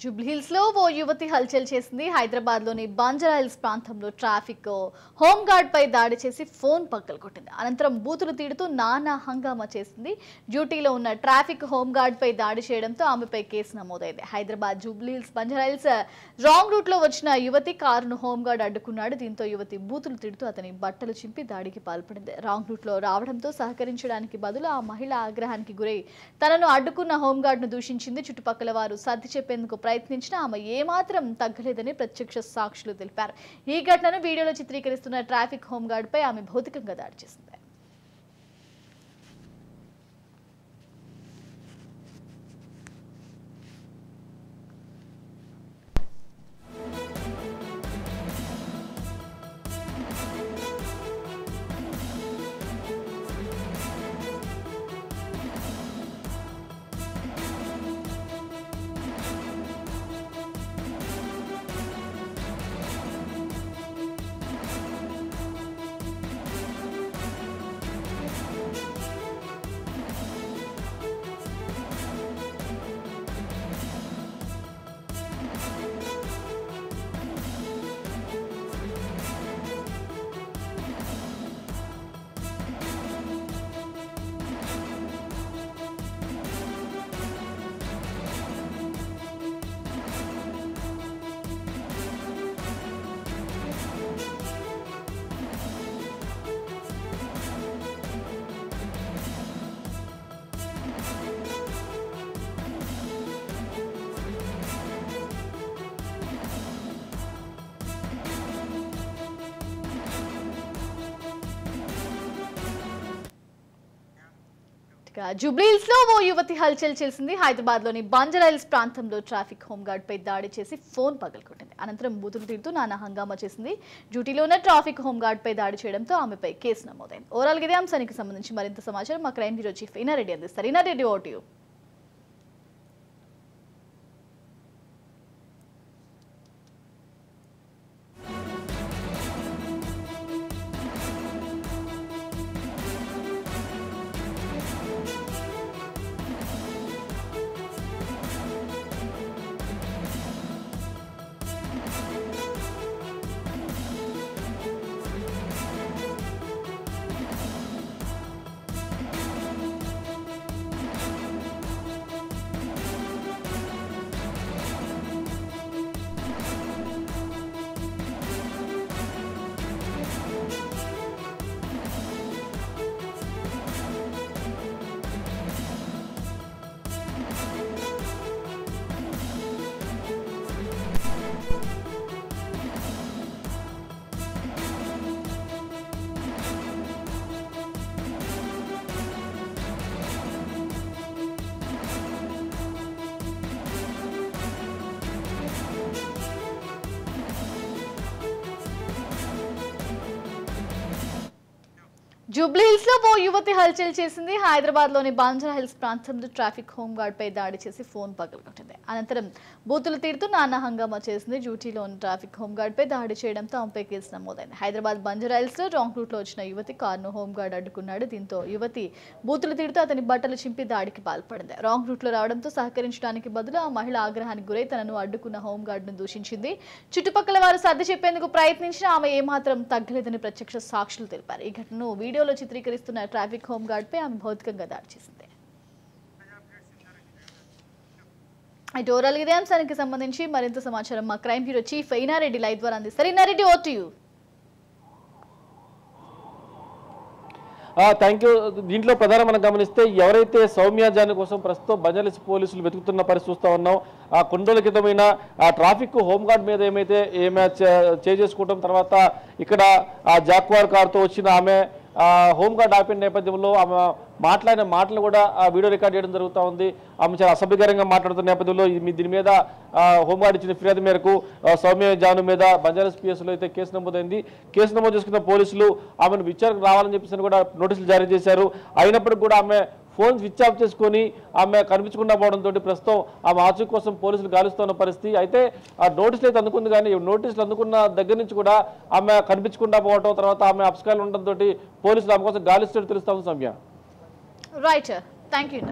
జూబ్లీహిల్స్ లో ఓ యువతి హల్చల్ చేసింది. హైదరాబాద్ లోని బంజారాహిల్స్ ప్రాంతంలో ట్రాఫిక్ హోమ్ గార్డ్ పై దాడి చేసి ఫోన్ పగలగొట్టింది. అనంతరం బూతులు తీడుతూ నానా హంగామా చేసింది. డ్యూటీలో ఉన్న ట్రాఫిక్ హోమ్ గార్డ్ పై దాడి చేయడంతో ఆమెపై కేసు నమోదైంది. హైదరాబాద్ జూబ్లీహిల్స్ బంజారాహిల్స్ రాంగ్ రూట్ లో వచ్చిన యువతి కారును హోమ్ గార్డ్ అడ్డుకున్నాడు. దీంతో యువతి బూతులు తిడుతూ అతని బట్టలు చింపి దాడికి పాల్పడింది. రాంగ్ రూట్ లో రావడంతో సహకరించడానికి బదులు ఆ మహిళ ఆగ్రహానికి గురై తనను అడ్డుకున్న హోమ్ గార్డ్ ను దూషించింది. చుట్టుపక్కల వారు సర్ది చెప్పేందుకు ప్రయత్నించినా ఆమె ఏమాత్రం తగ్గలేదని ప్రత్యక్ష సాక్షులు తెలిపారు. ఈ ఘటనను వీడియోలో చిత్రీకరిస్తున్న ట్రాఫిక్ హోమ్ గార్డ్ పై ఆమె భౌతికంగా దాడి చేసింది. జూబ్లీహిల్స్ లో ఓ యువతి హల్చల్ చేసింది. హైదరాబాద్ లోని బంజారాహిల్స్ ప్రాంతంలో ట్రాఫిక్ హోమ్ గార్డ్ పై దాడి చేసి ఫోన్ పగలగొట్టింది. అనంతరం బూతులు తిడుతూ నానా హంగామా చేసింది. డ్యూటీలో ఉన్న ట్రాఫిక్ హోమ్ గార్డ్ పై దాడి చేయడంతో ఆమెపై కేసు నమోదైంది. ఓవరాల్ ఇదే అంశానికి సంబంధించి మరింత సమాచారం మా క్రైమ్ బ్యూరో చీఫ్ ఇనారెడ్డి అందిస్తారు. Inareddy, over to you. Jubilee Hills లో ఓ యువతి హల్చల్ చేసింది. హైదరాబాద్ లోని బంజారాహిల్స్ ప్రాంతంలో ట్రాఫిక్ హోమ్ గార్డ్ పై దాడి చేసి ఫోన్ పగలగొట్టింది. అనంతరం బూతులు తీరుతూ నానా హంగామా చేసింది. డ్యూటీలో ఉన్న ట్రాఫిక్ హోమ్ గార్డ్ పై దాడి చేయడంతో ఆమెపై కేసు నమోదైంది. హైదరాబాద్ బంజారాహిల్స్ లో రాంగ్ రూట్ లో వచ్చిన యువతి కారును హోమ్ గార్డ్ అడ్డుకున్నాడు. దీంతో యువతి బూతులు తీరుతూ అతని బట్టలు చింపి దాడికి పాల్పడింది. రాంగ్ రూట్ లో రావడంతో సహకరించడానికి బదులు ఆ మహిళ ఆగ్రహానికి గురై తనను అడ్డుకున్న హోమ్ గార్డ్ ను దూషించింది. చుట్టుపక్కల వారు సర్ది చెప్పేందుకు ప్రయత్నించినా ఆమె ఏమాత్రం తగ్గలేదని ప్రత్యక్ష సాక్షులు తెలిపారు. ఈ ఘటనను వీడియోలో చిత్రీకరిస్తున్న ట్రాఫిక్ హోమ్ గార్డ్ పై ఆమె భౌతికంగా దాడి చేసింది. ఓవరాల్ ఇదే అంశానికి సంబంధించి మరింత సమాచారం మా crime bureau chief Inareddy live ద్వారా అందిస్తారు. Inareddy, over to you. Thank you. దీంట్లో ప్రధానం మనం గమనిస్తే ఎవరైతే సౌమ్య జాన్ కోసం ప్రస్తుతం బంజారాహిల్స్ పోలీసులు వెతుకుతున్న పరిస్థితి చూస్తూ ఉన్నాం. కొన్ని రోజుల క్రితమైన ఆ ట్రాఫిక్ హోమ్ గార్డ్ మీద ఏమైతే చేసుకోవడం తర్వాత ఇక్కడ ఆ జాక్వార్ కార్తో వచ్చిన ఆమె హోమ్ గార్డ్ ఆపిన నేపథ్యంలో ఆమె మాట్లాడిన మాటలు కూడా వీడియో రికార్డ్ చేయడం జరుగుతూ ఉంది. ఆమె చాలా అసభ్యకరంగా మాట్లాడుతున్న నేపథ్యంలో దీని మీద హోంగార్డ్ ఇచ్చిన ఫిర్యాదు మేరకు సౌమ్య జాను మీద బంజారాహిల్స్ పిఎస్లో అయితే కేసు నమోదైంది. కేసు నమోదు చేసుకున్న పోలీసులు ఆమెను విచారణకు రావాలని చెప్పేసి కూడా నోటీసులు జారీ చేశారు. అయినప్పటికీ కూడా ఆమె ఫోన్ స్విచ్ ఆఫ్ చేసుకొని ఆమె కనిపించకుండా పోవడంతో ప్రస్తుతం ఆమె ఆచూకీ కోసం పోలీసులు గాలిస్తున్న పరిస్థితి. అయితే ఆ నోటీసులు అయితే అందుకుంది, కానీ నోటీసులు అందుకున్న దగ్గర నుంచి కూడా ఆమె కనిపించకుండా పోవడం, తర్వాత ఆమె అప్స్కాలు ఉండడంతో పోలీసులు ఆమె కోసం గాలిస్తున్నట్టు తెలుస్తా ఉంది. Soumya, right, thank you.